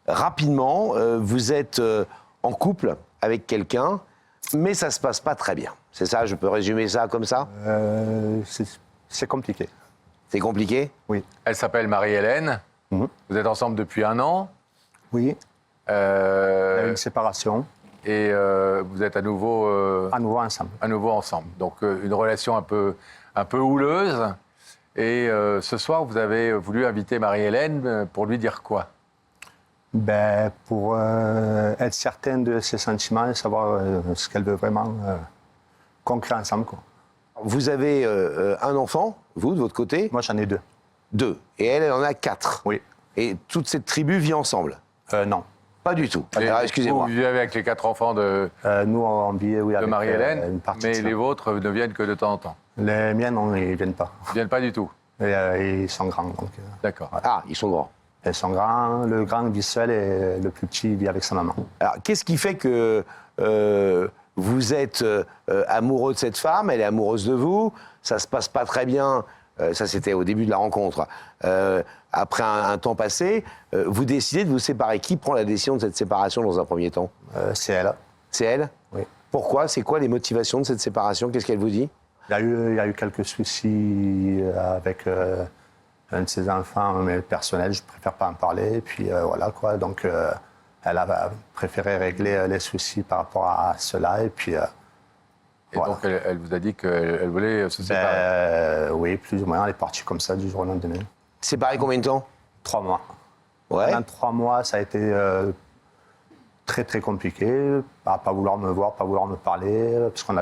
rapidement, vous êtes en couple avec quelqu'un, mais ça ne se passe pas très bien. C'est ça, je peux résumer ça comme ça? C'est compliqué. C'est compliqué? Oui. Elle s'appelle Marie-Hélène. Vous êtes ensemble depuis 1 an. Oui. Il y a une séparation. Et vous êtes à nouveau ensemble. À nouveau ensemble. Donc une relation un peu houleuse. Et ce soir, vous avez voulu inviter Marie-Hélène pour lui dire quoi? Pour être certaine de ses sentiments et savoir ce qu'elle veut vraiment qu'on crée ensemble, quoi. Vous avez un enfant, vous, de votre côté? Moi, j'en ai 2. 2. Et elle en a 4. Oui. Et toute cette tribu vit ensemble? Non. Pas du tout. Et Alors, excusez-moi. Vous vivez avec les 4 enfants de Nous, on vit, oui, avec Marie-Hélène, une partie mais de ça. les vôtres ne viennent que de temps en temps. Les miens, non, ils ne viennent pas. Ils ne viennent pas du tout. Et, ils sont grands, donc... D'accord. Ah, ils sont grands. Ils sont grands, le grand vit seul et le plus petit vit avec sa maman. Alors, qu'est-ce qui fait que vous êtes amoureux de cette femme, elle est amoureuse de vous, ça se passe pas très bien, ça c'était au début de la rencontre. Après un temps passé, vous décidez de vous séparer. Qui prend la décision de cette séparation dans un premier temps? C'est elle. C'est elle? Oui. Pourquoi? C'est quoi les motivations de cette séparation? Qu'est-ce qu'elle vous dit? Il y a eu quelques soucis avec un de ses enfants, mais personnel, je préfère pas en parler. Et puis voilà, quoi. Donc, elle a préféré régler les soucis par rapport à cela. Et puis, Et voilà. donc, elle vous a dit qu'elle voulait se séparer. Oui, plus ou moins. Elle est partie comme ça du jour au lendemain. Séparé combien de temps? 3 mois. Ouais. Pendant 3 mois, ça a été très, très compliqué. À pas vouloir me voir, pas vouloir me parler, parce qu'on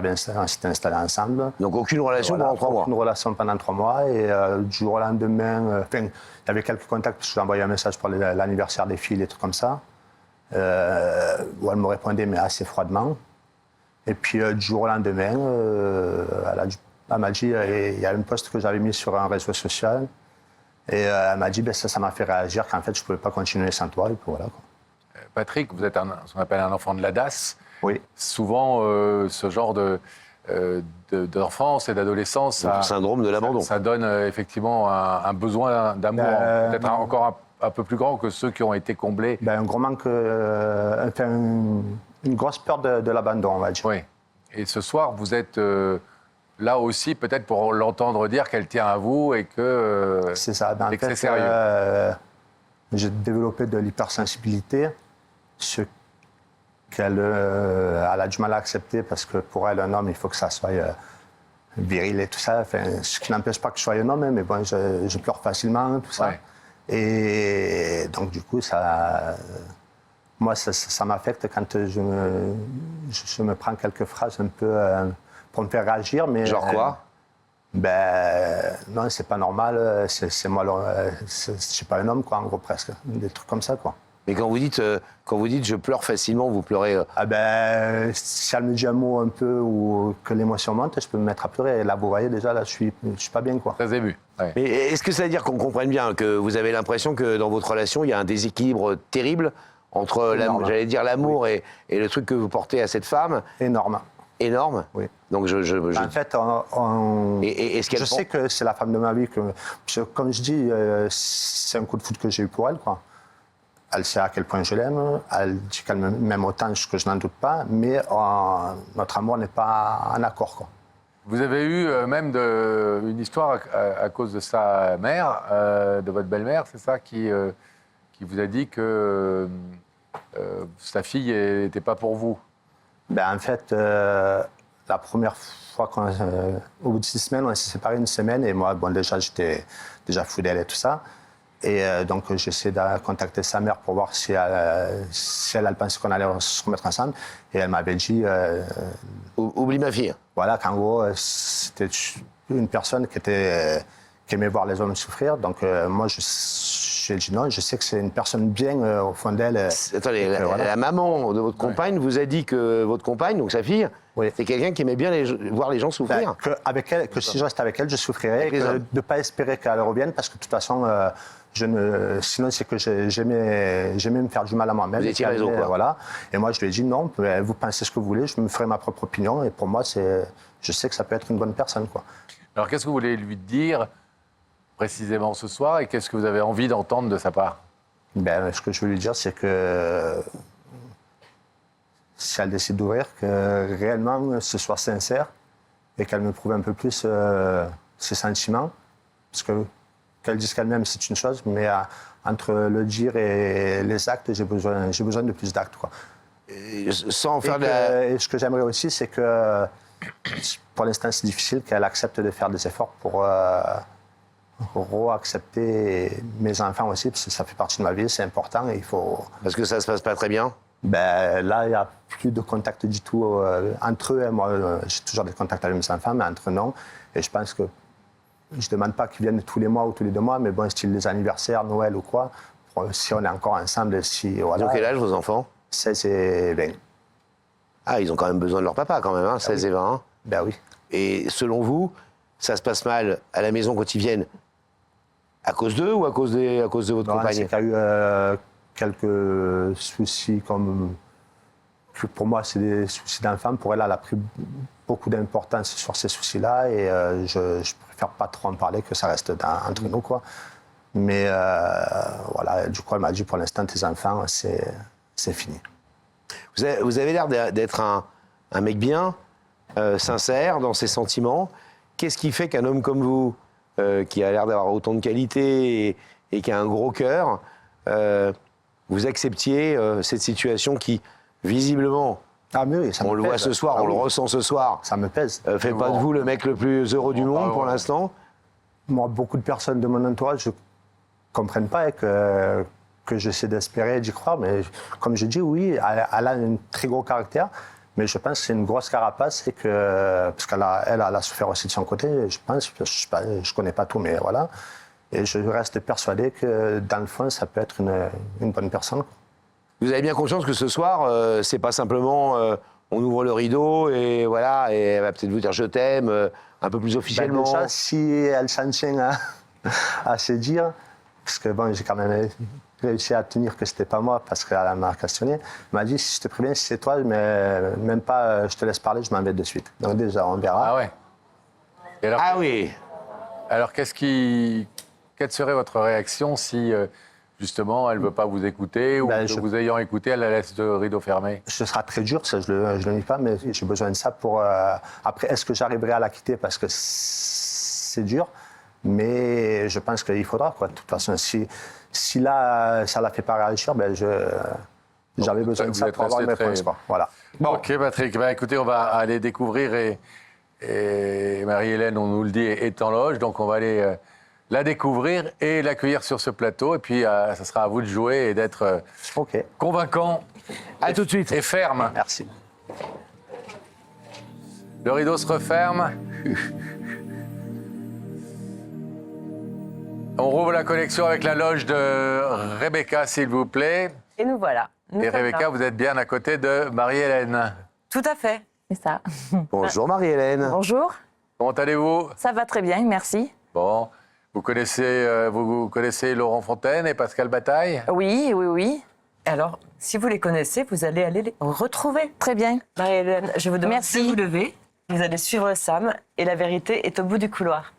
s'était installés ensemble. Donc aucune relation pendant 3 mois? Aucune relation pendant 3 mois. Et du jour au lendemain, il y avait quelques contacts, parce que j'ai envoyé un message pour l'anniversaire des filles, des trucs comme ça. Où elle me répondait, mais assez froidement. Et puis du jour au lendemain, elle m'a dit, il y a un post que j'avais mis sur un réseau social. Et elle m'a dit, ça m'a fait réagir, qu'en fait, je ne pouvais pas continuer sans toi. Et puis voilà, quoi. Patrick, vous êtes ce qu'on appelle un enfant de la DAS. Oui. Souvent, ce genre d'enfance et d'adolescence, Le syndrome de l'abandon. Ça donne effectivement un besoin d'amour, peut-être encore un peu plus grand que ceux qui ont été comblés. Un gros manque, enfin, une grosse peur de l'abandon, on va dire. Oui. Et ce soir, vous êtes là aussi, peut-être pour l'entendre dire qu'elle tient à vous et que c'est ça. En et que fait, c'est sérieux. J'ai développé de l'hypersensibilité, ce qu'elle elle a du mal à accepter parce que pour elle, un homme, il faut que ça soit viril et tout ça. Enfin, ce qui n'empêche pas que je sois un homme, mais bon, je pleure facilement, tout ça. Ouais. Et donc, du coup, moi, ça m'affecte quand je me prends quelques phrases un peu pour me faire réagir. Mais, Genre quoi? Non, c'est pas normal, c'est moi, je suis pas un homme, quoi, en gros, presque. Des trucs comme ça, quoi. Mais quand vous dites je pleure facilement, vous pleurez... Si elle me dit un mot un peu ou que l'émotion monte, je peux me mettre à pleurer. Et là, vous voyez, déjà, là, je suis pas bien, quoi. Très ému. Ouais. Mais est-ce que ça veut dire qu'on comprenne bien que vous avez l'impression que dans votre relation, il y a un déséquilibre terrible entre, j'allais dire, l'amour et le truc que vous portez à cette femme? Énorme. Énorme? Oui. Donc En fait, est-ce qu'elle je sais que c'est la femme de ma vie. Comme je dis, c'est un coup de foudre que j'ai eu pour elle, quoi. Elle sait à quel point je l'aime. Elle dit qu'elle m'aime autant, que je n'en doute pas. Mais notre amour n'est pas en accord, quoi. Vous avez eu même une histoire à cause de sa mère, de votre belle-mère, c'est ça, qui vous a dit que sa fille n'était pas pour vous? En fait, la première fois, au bout de 6 semaines, on s'est séparés 1 semaine. Et moi, déjà, j'étais déjà fou d'elle et tout ça. Et donc, j'ai essayé de contacter sa mère pour voir si elle pensait qu'on allait se remettre ensemble. Et elle m'avait dit... Oublie ma fille. Voilà, qu'en gros, c'était une personne qui aimait voir les hommes souffrir. Donc, moi, j'ai dit non, je sais que c'est une personne bien au fond d'elle. Attendez, la mammon de votre compagne vous a dit que votre compagne, donc sa fille, oui, c'est quelqu'un qui aimait bien voir les gens souffrir. Que si je reste avec elle, je souffrirais. Et de ne pas espérer qu'elle revienne, parce que de toute façon, sinon c'est que j'aimais me faire du mal à moi-même. Vous étiez raison, quoi. Voilà. Et moi, je lui ai dit non, vous pensez ce que vous voulez, je me ferai ma propre opinion. Et pour moi, je sais que ça peut être une bonne personne, quoi. Alors, qu'est-ce que vous voulez lui dire précisément ce soir et qu'est-ce que vous avez envie d'entendre de sa part? Ben, ce que je veux lui dire, c'est que si elle décide d'ouvrir, que réellement ce soit sincère et qu'elle me prouve un peu plus ses sentiments. Parce que qu'elle dise qu'elle m'aime, c'est une chose, mais entre le dire et les actes, j'ai besoin de plus d'actes, quoi. Sans faire de la... Et ce que j'aimerais aussi, c'est que pour l'instant, c'est difficile qu'elle accepte de faire des efforts pour re-accepter mes enfants aussi, parce que ça fait partie de ma vie, c'est important et il faut... Parce que ça se passe pas très bien. Ben, là, il n'y a plus de contact du tout entre eux. Moi, j'ai toujours des contacts avec mes enfants, mais entre eux, non. Et je pense que je ne demande pas qu'ils viennent tous les mois ou tous les 2 mois, mais bon, style les anniversaires, Noël ou quoi, si on est encore ensemble, si... Voilà, Ils ont quel âge, vos enfants? 16 et 20. Ah, ils ont quand même besoin de leur papa, quand même, hein, 16 et 20. Hein. Ben oui. Et selon vous, ça se passe mal à la maison quand ils viennent à cause d'eux ou à cause de votre Non, compagne? c'est qu'il y a eu quelques soucis comme... que pour moi, c'est des soucis d'enfant. Pour elle, elle a pris beaucoup d'importance sur ces soucis-là et je préfère pas trop en parler, que ça reste entre nous, quoi. Mais voilà, du coup, elle m'a dit, pour l'instant, tes enfants, c'est fini. Vous avez l'air d'être un mec bien, sincère dans ses sentiments. Qu'est-ce qui fait qu'un homme comme vous, qui a l'air d'avoir autant de qualité et qui a un gros cœur, vous acceptiez cette situation qui, visiblement, Ah, mais oui, ça on me le pèse. voit ce soir, Ah on le oui, ressent ce soir, ça me pèse. fait pas de vous le mec le plus heureux du monde pour l'instant? Moi, beaucoup de personnes de mon entourage ne comprennent pas que j'essaie d'espérer et d'y croire. Mais comme je dis, oui, elle a un très gros caractère. Mais je pense que c'est une grosse carapace et parce qu'elle a souffert aussi de son côté. Je pense, je connais pas tout, mais voilà. Et je reste persuadé que dans le fond, ça peut être une bonne personne. Vous avez bien conscience que ce soir, c'est pas simplement on ouvre le rideau et voilà, et elle va peut-être vous dire je t'aime un peu plus Ben, officiellement. déjà, si elle s'en tient à se dire, parce que bon, j'ai quand même réussi à tenir que c'était pas moi parce qu'elle m'a questionné. Elle m'a dit, si je te préviens, si c'est toi, mais même pas, je te laisse parler, je m'en vais de suite. Donc déjà, on verra. Ah ouais. Et alors, Ah oui. alors quelle serait votre réaction si justement elle ne veut pas vous écouter ou Ben, que vous ayant écouté, elle la laisse le rideau fermé? Ce sera très dur, ça je le nie pas, mais j'ai besoin de ça pour... Après, est-ce que j'arriverai à la quitter parce que c'est dur, mais je pense qu'il faudra, quoi. De toute façon, si là, ça la fait pas réagir, ben j'avais besoin de vous ça êtes pour avoir une resté réponse, très- quoi. Voilà. Bon. Ok Patrick, bah, écoutez, on va aller découvrir et Marie-Hélène, on nous le dit, est en loge, donc on va aller la découvrir et l'accueillir sur ce plateau. Et puis, ça sera à vous de jouer et d'être OK. convaincant À tout de suite. et ferme. Merci. Le rideau se referme. On rouvre la connexion avec la loge de Rebecca, s'il vous plaît. Et nous voilà. Nous Et sommes Rebecca, là. vous êtes bien à côté de Marie-Hélène. Tout à fait. C'est ça. Bonjour Marie-Hélène. Bonjour. Comment allez-vous? Ça va très bien, merci. Bon, vous connaissez Laurent Fontaine et Pascal Bataille? Oui, oui, oui. Alors, si vous les connaissez, vous allez aller les retrouver. Très bien. Marie-Hélène, je vous demande de vous lever. Vous allez suivre Sam et la vérité est au bout du couloir.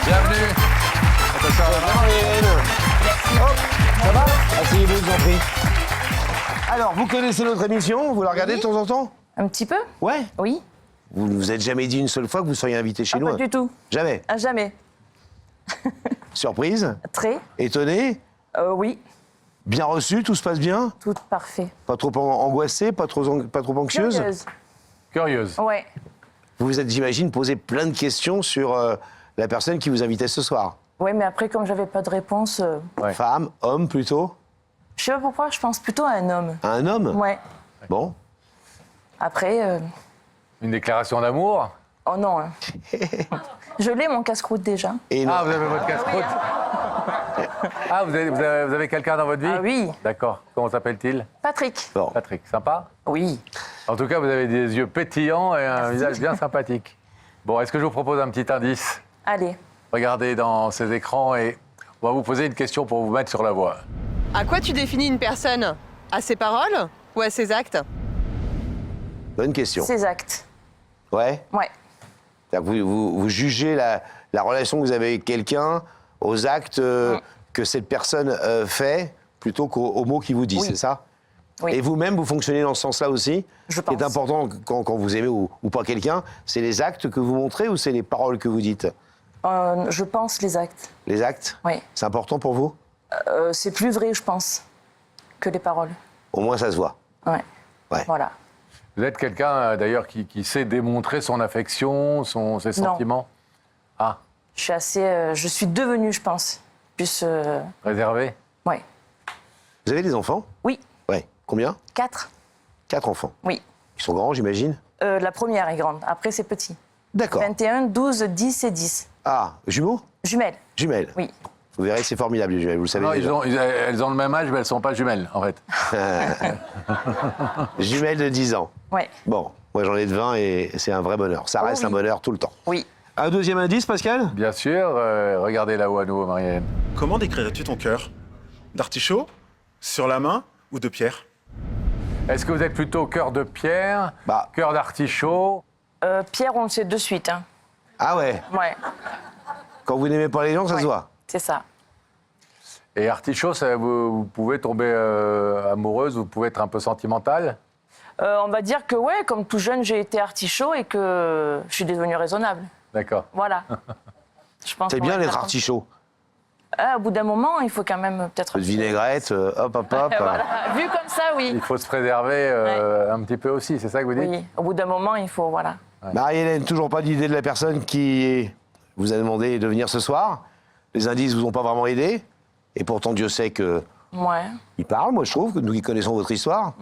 Bienvenue. Attention, Marie-Hélène. Hop, ça va? Asseyez-vous, je vous en prie. Alors, vous connaissez notre émission? Vous la regardez de temps en temps? Un petit peu? Ouais. Oui. Vous ne vous êtes jamais dit une seule fois que vous seriez invité chez nous? Pas du tout. Jamais. À jamais. Surprise? Très. Étonné? Oui. Bien reçu? Tout se passe bien? Tout parfait. Pas trop angoissée? Pas trop anxieuse? Curieuse. curieuse. Ouais. Vous vous êtes, j'imagine, posé plein de questions sur la personne qui vous invitait ce soir. Ouais, mais après, comme j'avais pas de réponse, Ouais. Femme, homme plutôt? je sais pas pourquoi, je pense plutôt à un homme. Un homme? Ouais. Bon. Après, Une déclaration d'amour? oh non. Hein. Je l'ai, mon casse-croûte déjà. Et non. Ah, vous avez votre casse-croûte? Ah, vous avez quelqu'un dans votre vie? Ah oui. D'accord. Comment s'appelle-t-il? Patrick. Bon. Patrick. Sympa? Oui. En tout cas, vous avez des yeux pétillants et un visage bien sympathique. Bon, est-ce que je vous propose un petit indice? Allez. Regardez dans ces écrans et on va vous poser une question pour vous mettre sur la voie. À quoi tu définis une personne? À ses paroles ou à ses actes? Bonne question. Ses actes. Ouais. Ouais. C'est-à-dire que vous jugez la relation que vous avez avec quelqu'un aux actes que cette personne fait plutôt qu'aux mots qu'il vous dit, Oui. c'est ça? Oui. Et vous-même, vous fonctionnez dans ce sens-là aussi? Je Ce qui est pense. important quand vous aimez ou pas quelqu'un, c'est les actes que vous montrez ou c'est les paroles que vous dites? Je pense les actes. Les actes? Oui. C'est important pour vous? C'est plus vrai, je pense, que les paroles. Au moins, ça se voit. Ouais. Ouais. Voilà. Vous êtes quelqu'un, d'ailleurs, qui sait démontrer son affection, ses sentiments? Ah, Je suis devenue, je pense, plus... réservé? Ouais. Vous avez des enfants? Oui, Ouais. Combien? 4. 4 enfants. Oui. Ils sont grands, j'imagine? La première est grande, après c'est petit. D'accord. 21, 12, 10 et 10. Ah, jumeaux? Jumelles, Jumelles. oui. Vous verrez, c'est formidable, les jumelles, vous le savez Non, déjà. elles ont le même âge, mais elles ne sont pas jumelles, en fait. Jumelles de 10 ans. Ouais. Bon, moi j'en ai de 20 et c'est un vrai bonheur. Ça Oh reste oui. un bonheur tout le temps. Oui. Un deuxième indice, Pascal? Bien sûr, regardez là-haut à nouveau, Marie-Hélène. Comment décrirais-tu ton cœur? D'artichaut? Sur la main? Ou de pierre? Est-ce que vous êtes plutôt cœur de pierre, Bah. cœur d'artichaut? Pierre, on le sait de suite. Hein. Ah ouais, Ouais, quand vous n'aimez pas les gens, ça Ouais. se voit. c'est ça. Et artichaut, vous pouvez tomber amoureuse, vous pouvez être un peu sentimentale? On va dire que, ouais, comme tout jeune, j'ai été artichaut et que je suis devenue raisonnable. D'accord. Voilà. Je pense C'est qu'on bien va d'être dire- artichaut. Au bout d'un moment, il faut quand même peut-être... Un peu de vinaigrette, hop, hop, hop. Voilà. Vu comme ça, oui. Il faut se préserver un petit peu aussi, c'est ça que vous dites? Oui, au bout d'un moment, il faut, voilà. Marie-Hélène, toujours pas d'idée de la personne qui vous a demandé de venir ce soir. Les indices vous ont pas vraiment aidé. Et pourtant, Dieu sait que Ouais. il parle, moi je trouve, que nous qui connaissons votre histoire.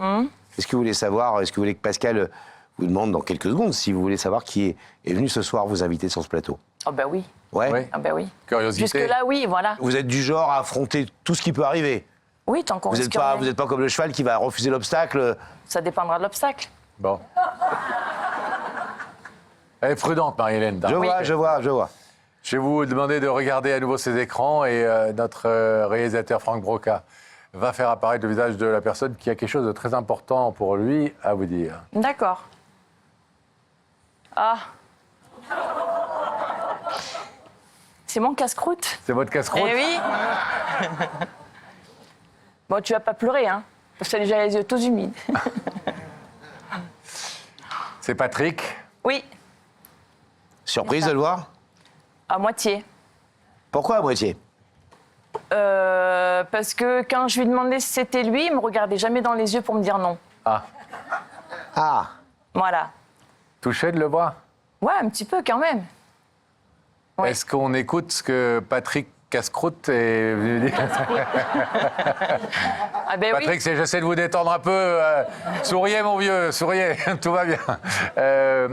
Est-ce que vous voulez savoir, est-ce que vous voulez que Pascal vous demande dans quelques secondes si vous voulez savoir qui est venu ce soir vous inviter sur ce plateau? Oh ben oui. Ouais. Oui. Ah ben oui. Curiosité. Jusque-là, oui, voilà. Vous êtes du genre à affronter tout ce qui peut arriver. Oui, tant qu'on Vous risque n'êtes rien. pas comme le cheval qui va refuser l'obstacle. Ça dépendra de l'obstacle. Bon. Elle est prudente, Marie-Hélène. Je vois, je vois, je vois. Je vais vous demander de regarder à nouveau ces écrans et notre réalisateur Franck Broca va faire apparaître le visage de la personne qui a quelque chose de très important pour lui à vous dire. D'accord. Ah. C'est mon casse-croûte. C'est votre casse-croûte? Eh oui. Bon, tu vas pas pleurer, hein. Parce que t'as déjà les yeux tous humides. C'est Patrick. Oui, Surprise de le voir? à moitié. Pourquoi à moitié? Parce que quand je lui demandais si c'était lui, il me regardait jamais dans les yeux pour me dire non. Ah, Ah, Voilà. touché de le voir? Ouais, un petit peu quand même. Ouais. Est-ce qu'on écoute ce que Patrick Casse-Croûte est venu dire? Ah ben Patrick, j'essaie de vous détendre un peu. Souriez, mon vieux, souriez, tout va bien.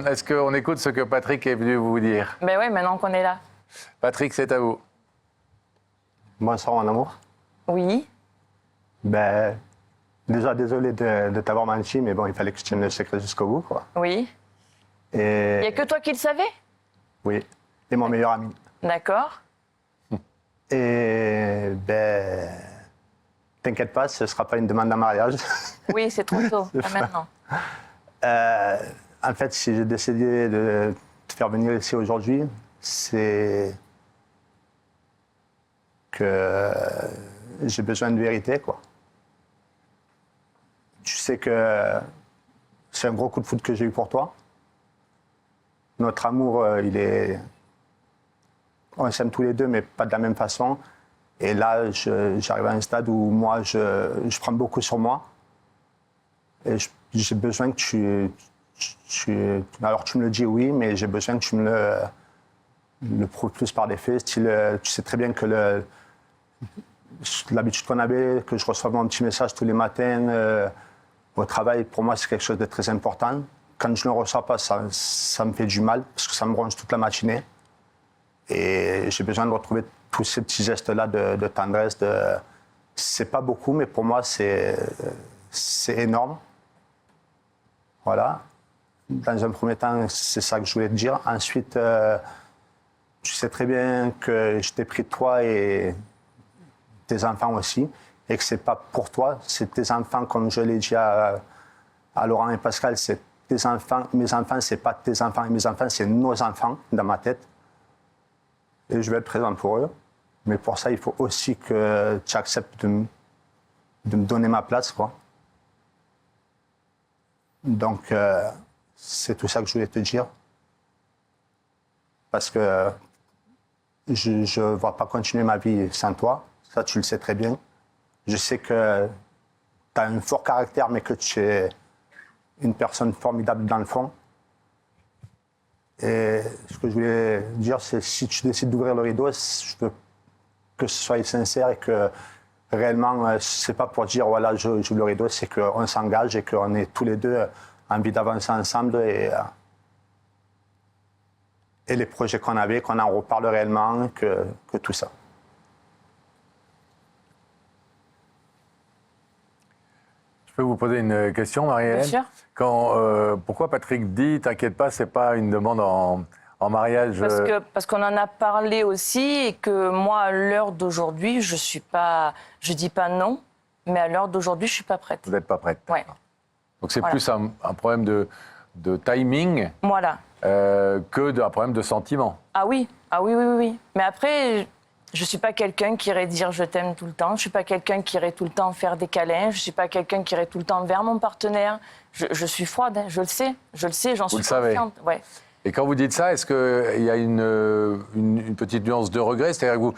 Est-ce qu'on écoute ce que Patrick est venu vous dire? oui. Ben oui, maintenant qu'on est là. Patrick, c'est à vous. Bonsoir, mon amour. Oui. Ben, déjà, désolé de t'avoir menti, mais bon, il fallait que je tienne le secret jusqu'au bout, quoi. Oui. Il n'y Et a que toi qui le savais? oui, et mon meilleur ami. D'accord. Et ben, t'inquiète pas, ce ne sera pas une demande en mariage. Oui, c'est trop tôt. Pas maintenant. En fait, si j'ai décidé de te faire venir ici aujourd'hui, c'est que j'ai besoin de vérité, quoi. Tu sais que c'est un gros coup de foudre que j'ai eu pour toi. Notre amour, on s'aime tous les deux, mais pas de la même façon. Et là, j'arrive à un stade où moi, je prends beaucoup sur moi. Et j'ai besoin que alors tu me le dis, oui, mais j'ai besoin que tu me le prouves plus par des faits. Style, tu sais très bien que l'habitude qu'on avait, que je reçoive mon petit message tous les matins au travail, pour moi, c'est quelque chose de très important. Quand je ne le reçois pas, ça me fait du mal, parce que ça me ronge toute la matinée. Et j'ai besoin de retrouver tous ces petits gestes-là de tendresse. C'est pas beaucoup, mais pour moi, c'est énorme. Voilà. Dans un premier temps, c'est ça que je voulais te dire. Ensuite, tu sais très bien que je t'ai pris de toi et tes enfants aussi. et que c'est pas pour toi, c'est tes enfants, comme je l'ai dit à Laurent et Pascal, c'est tes enfants, mes enfants, c'est pas tes enfants et mes enfants, c'est nos enfants dans ma tête. Et je vais être présent pour eux. Mais pour ça, il faut aussi que tu acceptes de me donner ma place, quoi. Donc, c'est tout ça que je voulais te dire. Parce que je ne vais pas continuer ma vie sans toi. Ça, tu le sais très bien. Je sais que tu as un fort caractère, mais que tu es une personne formidable dans le fond. Et ce que je voulais dire, c'est si tu décides d'ouvrir le rideau, je veux que ce soit sincère et que réellement, c'est pas pour dire voilà, j'ouvre le rideau, c'est qu'on s'engage et qu'on est tous les deux envie d'avancer ensemble et les projets qu'on avait, qu'on en reparle réellement, que tout ça. Je peux vous poser une question, Marie-Hélène? Bien sûr. Pourquoi Patrick dit, t'inquiète pas, c'est pas une demande en mariage? Parce qu'on en a parlé aussi et que moi, à l'heure d'aujourd'hui, je dis pas non, mais à l'heure d'aujourd'hui, je suis pas prête. Vous n'êtes pas prête? Ouais. Donc c'est Voilà. plus un problème de timing Voilà. que un problème de sentiment. Ah oui, oui. Mais après, je suis pas quelqu'un qui irait dire je t'aime tout le temps. Je suis pas quelqu'un qui irait tout le temps faire des câlins. Je suis pas quelqu'un qui irait tout le temps vers mon partenaire. Je suis froide, hein, je le sais, j'en suis confiante. Ouais. Et quand vous dites ça, est-ce qu'il y a une petite nuance de regret? C'est-à-dire que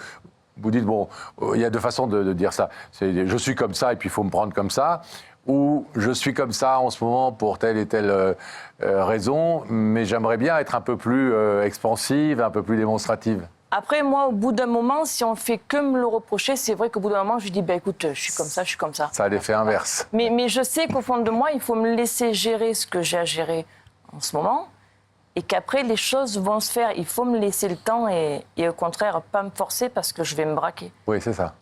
vous dites, bon, il y a deux façons de dire ça. C'est je suis comme ça et puis il faut me prendre comme ça. Ou je suis comme ça en ce moment pour telle et telle raison, mais j'aimerais bien être un peu plus expansive, un peu plus démonstrative. Après, moi, au bout d'un moment, si on fait que me le reprocher, c'est vrai qu'au bout d'un moment, je dis, ben écoute, je suis comme ça, je suis comme ça. Ça a l'effet inverse. Mais je sais qu'au fond de moi, il faut me laisser gérer ce que j'ai à gérer en ce moment. Et qu'après, les choses vont se faire. Il faut me laisser le temps et au contraire, pas me forcer parce que je vais me braquer. Oui, c'est ça.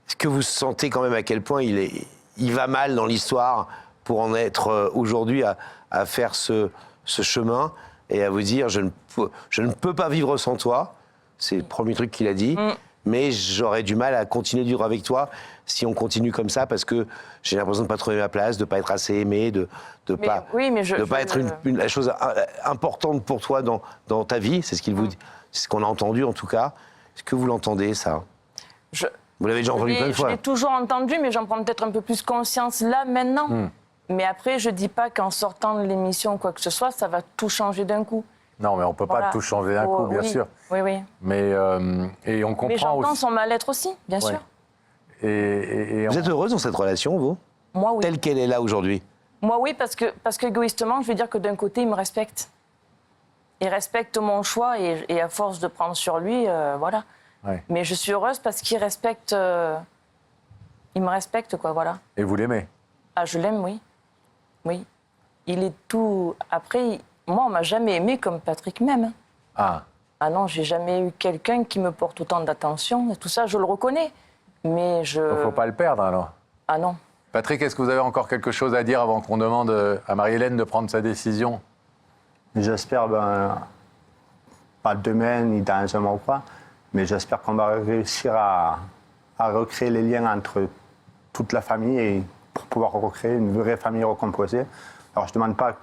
Est-ce que vous sentez quand même à quel point il va mal dans l'histoire pour en être aujourd'hui à faire ce chemin et à vous dire je ne peux pas vivre sans toi? C'est le premier truc qu'il a dit. Mais j'aurais du mal à continuer de vivre avec toi si on continue comme ça parce que j'ai l'impression de ne pas trouver ma place, de ne pas être assez aimé, de ne pas être la chose importante pour toi dans ta vie. C'est ce qu'il vous dit, c'est ce qu'on a entendu en tout cas. Est-ce que vous l'entendez, ça? Vous l'avez déjà entendu plein de fois. Je l'ai toujours entendu, mais j'en prends peut-être un peu plus conscience là, maintenant. Mais après, je ne dis pas qu'en sortant de l'émission ou quoi que ce soit, ça va tout changer d'un coup. Non, mais on ne peut pas tout changer d'un coup, bien sûr. Oui. Mais et on comprend mais j'entends aussi. son mal-être aussi, bien sûr. Et Vous êtes heureuse dans cette relation, vous? Moi, oui. Telle qu'elle est là aujourd'hui? Moi, oui, parce que égoïstement, je veux dire que d'un côté, il me respecte. Il respecte mon choix et à force de prendre sur lui, voilà. Ouais. Mais je suis heureuse parce qu'il respecte... il me respecte, quoi, voilà. Et vous l'aimez? Ah, je l'aime, oui. Oui. Il est tout... Après, moi, on m'a jamais aimé comme Patrick m'aime. Ah. Ah non, j'ai jamais eu quelqu'un qui me porte autant d'attention. Tout ça, je le reconnais. Mais je... Il ne faut pas le perdre, alors. Ah non. Patrick, est-ce que vous avez encore quelque chose à dire avant qu'on demande à Marie-Hélène de prendre sa décision? J'espère, pas demain ni dans un mois ou quoi, mais j'espère qu'on va réussir à recréer les liens entre toute la famille et pour pouvoir recréer une vraie famille recomposée. Alors, je ne demande pas,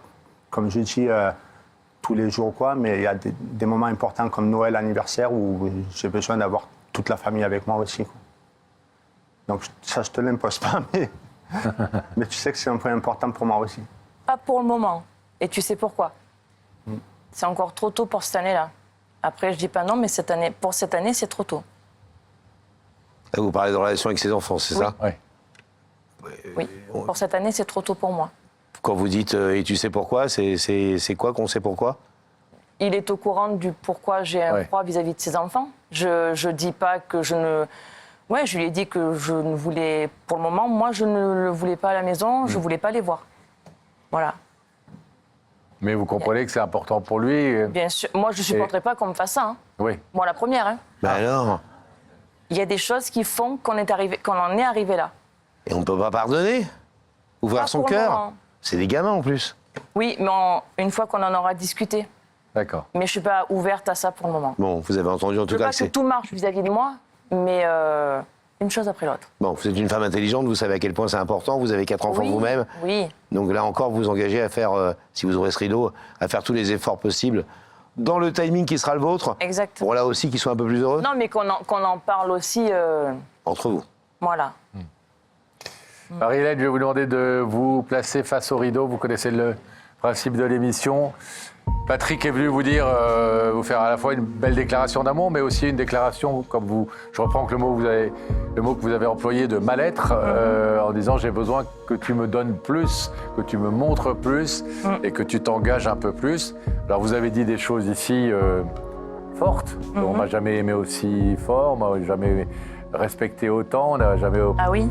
comme je dis, tous les jours ou quoi, mais il y a des moments importants comme Noël, anniversaire, où j'ai besoin d'avoir toute la famille avec moi aussi, quoi. Donc, ça, je ne te l'impose pas, mais tu sais que c'est un point important pour moi aussi. Pas pour le moment. Et tu sais pourquoi? C'est encore trop tôt pour cette année-là. Après, je dis pas non, mais pour cette année, c'est trop tôt. Là, vous parlez de relation avec ses enfants, c'est ça? Oui. Oui, pour cette année, c'est trop tôt pour moi. Quand vous dites et tu sais pourquoi, c'est quoi qu'on sait pourquoi? Il est au courant du pourquoi j'ai un froid vis-à-vis de ses enfants. Je dis pas que je ne... Ouais, je lui ai dit que je ne voulais... Pour le moment, moi, je ne le voulais pas à la maison, je voulais pas les voir. Voilà. Mais vous comprenez que c'est important pour lui? Bien sûr. Moi, je ne supporterais pas qu'on me fasse ça. Hein. Oui. Moi, la première. Hein. Ben alors? Il y a des choses qui font qu'on en est arrivé là. Et on ne peut pas pardonner? Ouvrir Pas son pour le cœur? moment. C'est des gamins en plus. Oui, mais une fois qu'on en aura discuté. D'accord. Mais je ne suis pas ouverte à ça pour le moment. Bon, vous avez entendu en Je tout veux cas pas que que c'est... tout marche vis-à-vis de moi, mais une chose après l'autre. Bon, vous êtes une femme intelligente, vous savez à quel point c'est important, vous avez 4 enfants Oui, vous-même. oui. Donc là encore, vous vous engagez à faire, si vous ouvrez ce rideau, à faire tous les efforts possibles dans le timing qui sera le vôtre. Exact. Pour là aussi qu'ils soient un peu plus heureux. Non, mais qu'on en parle aussi. Entre vous. Voilà. Marie-Hélène, je vais vous demander de vous placer face au rideau. Vous connaissez le principe de l'émission. Patrick est venu vous dire, vous faire à la fois une belle déclaration d'amour, mais aussi une déclaration, comme vous, je reprends que le mot que vous avez employé de mal-être, en disant j'ai besoin que tu me donnes plus, que tu me montres plus et que tu t'engages un peu plus. Alors vous avez dit des choses ici fortes. On m'a jamais aimé aussi fort, on m'a jamais respecté autant, on n'a jamais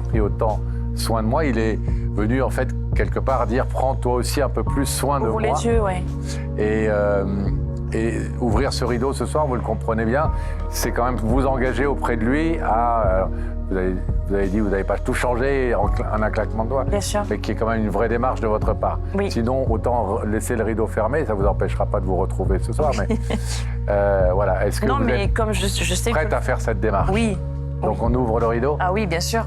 pris autant soin de moi. Il est venu en fait quelque part dire prends toi aussi un peu plus soin de moi. Ouvre les yeux, ouais. Et ouvrir ce rideau ce soir, vous le comprenez bien, c'est quand même vous engager auprès de lui à... vous avez dit, vous n'avez pas tout changé en un claquement de doigts. Bien sûr. Mais qui est quand même une vraie démarche de votre part. Oui. Sinon, autant laisser le rideau fermé, ça ne vous empêchera pas de vous retrouver ce soir. Mais voilà, est-ce que Non, vous mais êtes comme je sais prête que... à faire cette démarche? Oui. Donc on ouvre le rideau? Ah oui, bien sûr.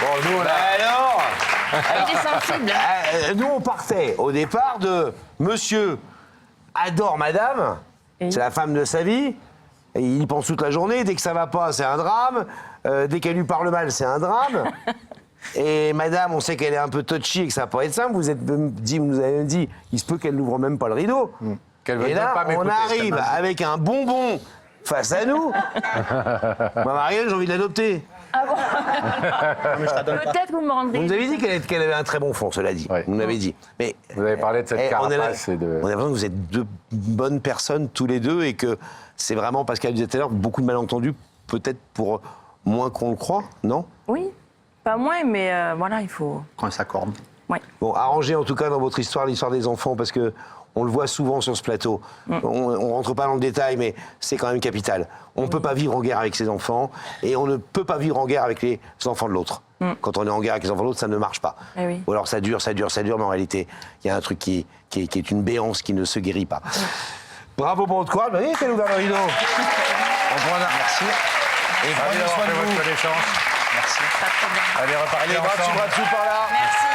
Bon, nous, on a... Alors, Il est sensible. nous on partait au départ de monsieur adore madame, Oui. c'est la femme de sa vie, et il y pense toute la journée, dès que ça va pas c'est un drame, dès qu'elle lui parle mal c'est un drame. Et madame, on sait qu'elle est un peu touchy et que ça va pas être simple, vous nous avez même dit, il se peut qu'elle n'ouvre même pas le rideau. Qu'elle veut Et là, pas m'écouter, on arrive cette maman. avec un bonbon face à nous. Moi, Marielle, j'ai envie de l'adopter. Peut-être que vous me Vous rendrez. nous avez dit qu'elle avait un très bon fond, cela dit. Ouais. Vous nous l'avez dit. Mais Vous avez parlé de cette carapace et de... on a l'impression que vous êtes deux bonnes personnes tous les deux et que c'est vraiment, parce qu'elle disait tout à l'heure, beaucoup de malentendus, peut-être pour moins qu'on le croit, non? Oui, pas moins, mais voilà, il faut... Qu'on s'accorde. Ouais. Bon, arrangez en tout cas dans votre histoire l'histoire des enfants, parce que on le voit souvent sur ce plateau. On rentre pas dans le détail, mais c'est quand même capital. On ne peut pas vivre en guerre avec ses enfants, et on ne peut pas vivre en guerre avec les enfants de l'autre. Quand on est en guerre avec les enfants de l'autre, ça ne marche pas. Eh oui. Ou alors ça dure, mais en réalité, il y a un truc qui est une béance qui ne se guérit pas. Bravo pour votre courage. Vous voyez qu'elle a ouvert le rideau. Merci. Et Allez, prenez on soin fait de vous. votre connaissance. Merci. Allez, repartez Allez, bras dessus, ensemble. par là. Merci.